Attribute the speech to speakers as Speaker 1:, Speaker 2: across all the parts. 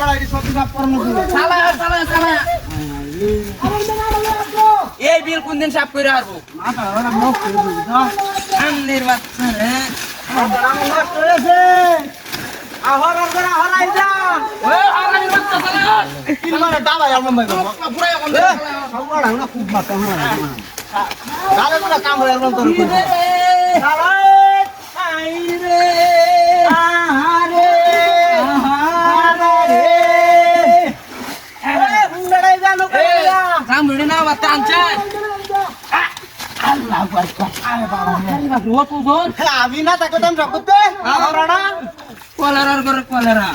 Speaker 1: बड़ा ये सब साफ करना
Speaker 2: साला এই বিল কোন দিন সাফ করে আসবো
Speaker 1: মাথা ওরা মুখ করে দিছো
Speaker 2: আন্দির বাচ্চা রে
Speaker 1: আমার নষ্ট হয়েছে আহর করে হরাই যা
Speaker 2: ওই আরামের বাচ্চা সালা
Speaker 1: তিন মারে ডাবা আর লম্বাই করব
Speaker 2: পুরাই কোন
Speaker 1: সবড়া না খুব মাথা হরা গালে গুলা কাম হয়ে গেল তোর
Speaker 2: সালা আই রে
Speaker 1: আহারে আহারে এ বুড়াই জানো কইলা
Speaker 2: কাম ভিড়ে না বাচ্চা আনছে
Speaker 1: আল্লাহ আকবার আরে বাবা
Speaker 2: আরে বাবা ও তো জোন
Speaker 1: আমি না তাকে দাম সব করতে আমরা
Speaker 2: কলেরার করে কলেরা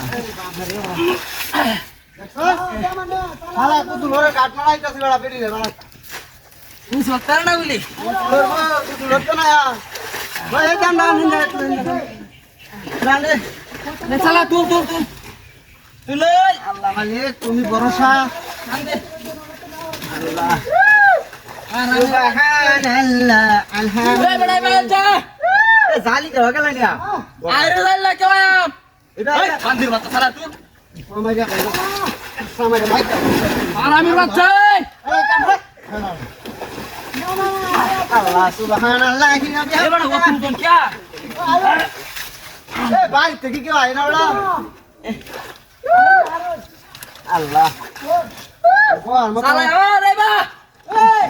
Speaker 1: শালা কত লোরে কাট মারাইতাছি বড় বেরি রে বাবা
Speaker 2: তুই সত্তর না বলি
Speaker 1: কত লোরে না ভাই দাম দাম নিন্দা রানে
Speaker 2: নে সালা তুল
Speaker 1: আল্লাহ মালিক তুমি ভরসা
Speaker 2: আন্দে
Speaker 1: আল্লাহ সুবহানাল্লাহ
Speaker 2: এই বড়াই বাচ্চা
Speaker 1: এ জালি কে হগলা নিয়া
Speaker 2: আরে লাল্লা কে ভাই
Speaker 1: এটা
Speaker 2: এই আন্দির বাচ্চা সালা তুল
Speaker 1: সময় যা সময় যা ভাই
Speaker 2: আরামের বাচ্চা
Speaker 1: আল্লাহ সুবহানাল্লাহ
Speaker 2: এই বড় ও তুল কে
Speaker 1: এ ভাই থেকে কি হয় না বড় আল্লাহ
Speaker 2: সালা আরে বা
Speaker 1: এই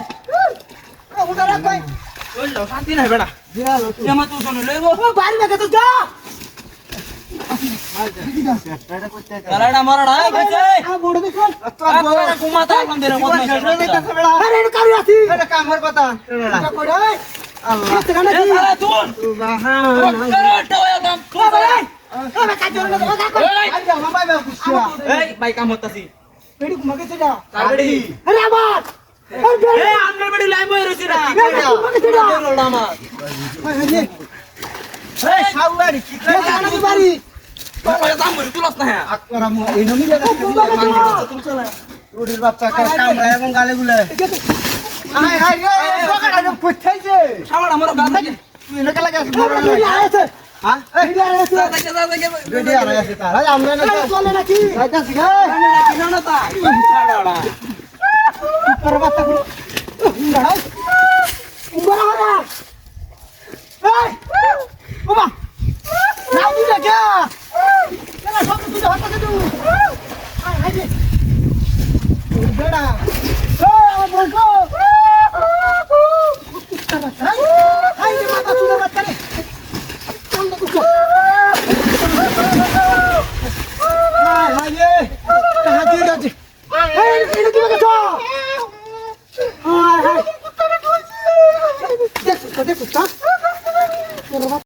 Speaker 1: উঠা রাখ ভাই
Speaker 2: ওই লো শান্তি নাই বেড়া কেমন তুই শুনে লইবো
Speaker 1: বাড়ি না তো যা
Speaker 2: কালাডা মারাডা এই কইছে
Speaker 1: বড় দেখো
Speaker 2: তোর ঘুমাতা এখন দেরে মত
Speaker 1: আরে এটা কারি আছি এটা কামর কথা এটা কই রে আল্লাহ
Speaker 2: এই সালা তুল
Speaker 1: সুবহানাল্লাহ
Speaker 2: করটা হয়ে কাম তুল ভাই
Speaker 1: আরে কাজ করে না কথা
Speaker 2: এই
Speaker 1: আরে মামাই বা কুছিয়া
Speaker 2: এই ভাই কাম হতাছি
Speaker 1: পেড়ি মগে যা
Speaker 2: কারবেড়ি
Speaker 1: আরে আমার
Speaker 2: এই আমনের বেড়ি লাইন বই রইছে না
Speaker 1: মগে যা
Speaker 2: বললো আমার
Speaker 1: এই সাউয়ারি কি করে জানা কি বাড়ি
Speaker 2: তোর দাম বলি তুলস না হ্যাঁ
Speaker 1: আকরা মো এই নমি লাগা রুডির বাচ্চা কাম এবং গালে গুলে আয় হায় রে পকাটা যে ফুটাইছে
Speaker 2: সামনে আমার গান থাকে
Speaker 1: তুই না লাগা আছে হ্যাঁ এই
Speaker 2: যা দেখে
Speaker 1: রেডি আর আছে তার আমরা না চলে নাকি যাইতাছি গে
Speaker 2: কিনো না তা ছাড়াড়া
Speaker 1: উপর বাচ্চা গুলো দাঁড়াই উপর হারা এই বাবা নাও দিলে কে কেন সব কিছু হাতে দে আয় হায় রে বেড়া এই আমার বলকো হাই রে মাথা চুলে বাচ্চা রে কোন দিকে চল হাই হাই রে কাহা দিয়ে যাচ্ছে এই এটা কি বাকি হাই হাই দেখো দেখো